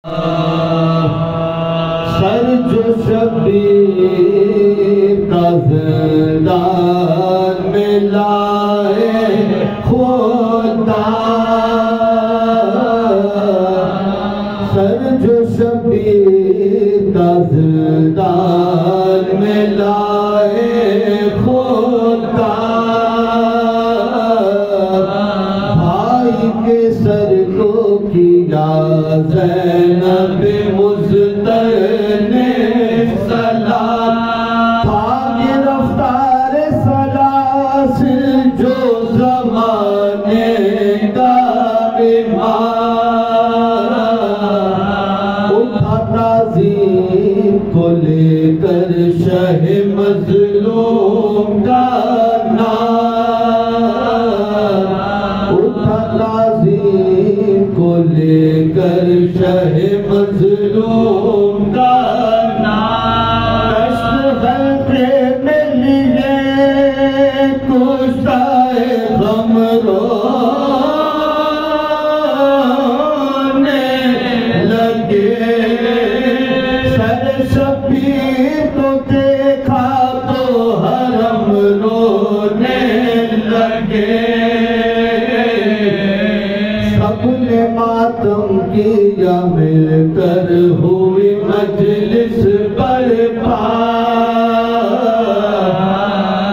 sir जो शबीर का ज़िंदान में लाए खुदा, सर जो शबीर का ज़िंदान में लाए खुदा, भाई के सर को किया ज़ैनब मुज़्तर ने सलाम, भाग्य रफ्तार सलास जो ज़माने का इमाम, उठा ताज़ीम को लेकर शह मज़लूम का नाम, उठा ताज़ीम को लेकर शह मज़लूम का नाम, दश्त हल्के में लिए कुश्ताए गम रोने लगे, सर शबीर को देखा तो हरम रोने लगे, सबने मातम किया मिलकर हुई मजलिस बरपा,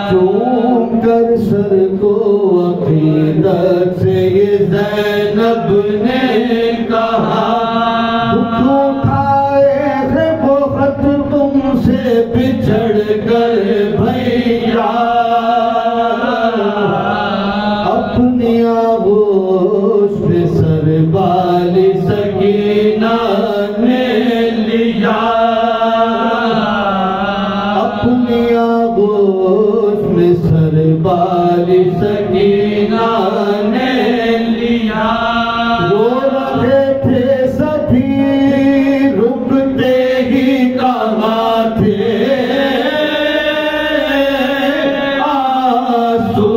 चूम कर सर को अकीदत से ये ज़ैनब ने कहा, दुख उठाए है बहुत तुमसे बिछड़ कर भैया, अपनी आगोश पे सर बाली सकीना ने लिया, अपनी आगोश में सर बाली सकीना ने लिया, रो रहे थे सभी रुकते ही कहा थे आंसू,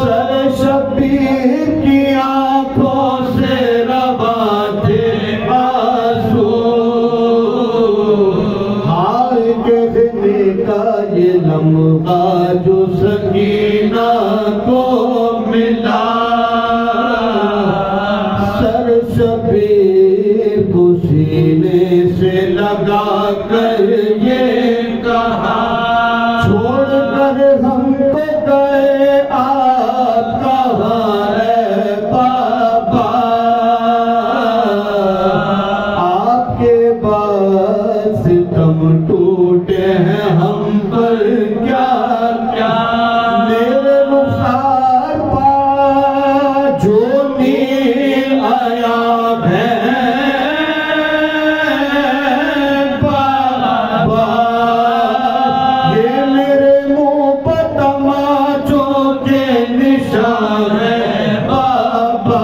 सर शबीर की आंखों से रवा थे आंसू, हाल कहने का ये लम्हा जो सकीना को मिला, सर शबीर को सीने से लगा कर ये कहा, छोड़ कर हमको गए आप कहाँ है बाबा, आपके बाद सितम टूटे हैं हम पर क्या क्या, मेरे रुखसार पा जो नील आया है बाबा, ये मेरे मुंह पर तमाचों के निशान है बाबा,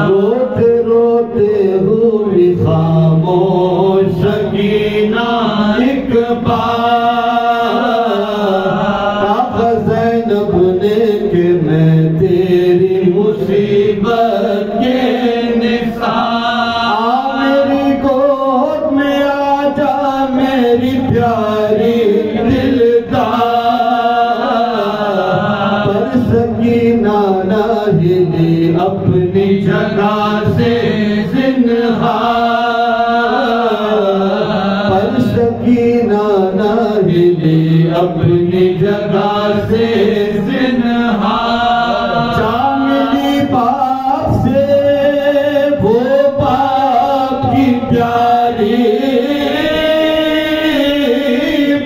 रोते रोते हुई खामोश सकीना एक बार, ज़ैनब ने कि मैं तेरी मुसीबत के निशान, मेरी गोद में आ जा मेरी प्यारी दिलदार, पर सकीना ना हिली अपनी जगह से ज़िन्हार, पर सकीना ना हिली अपनी जगह से ज़िन्हार, जा मिली बाप से वो बाप की प्यारी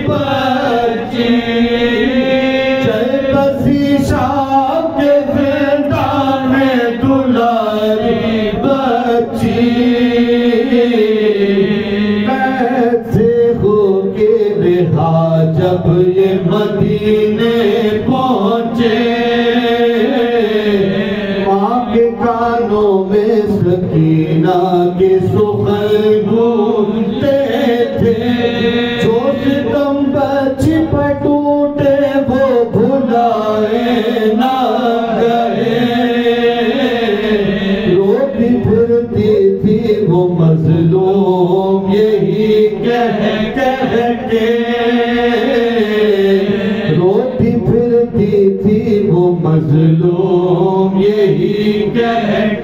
बच्ची, चल बसी शाम के ज़िंदान में दुलारी बच्ची, कैसे होके रिहा जब ये मदीने पहुंचे, माँ के कानों में सकीना के सुखल गूंजते थे, जो सितम बची पर टूटे वो भुलाए ना गए, रोक मजलूम यही कहता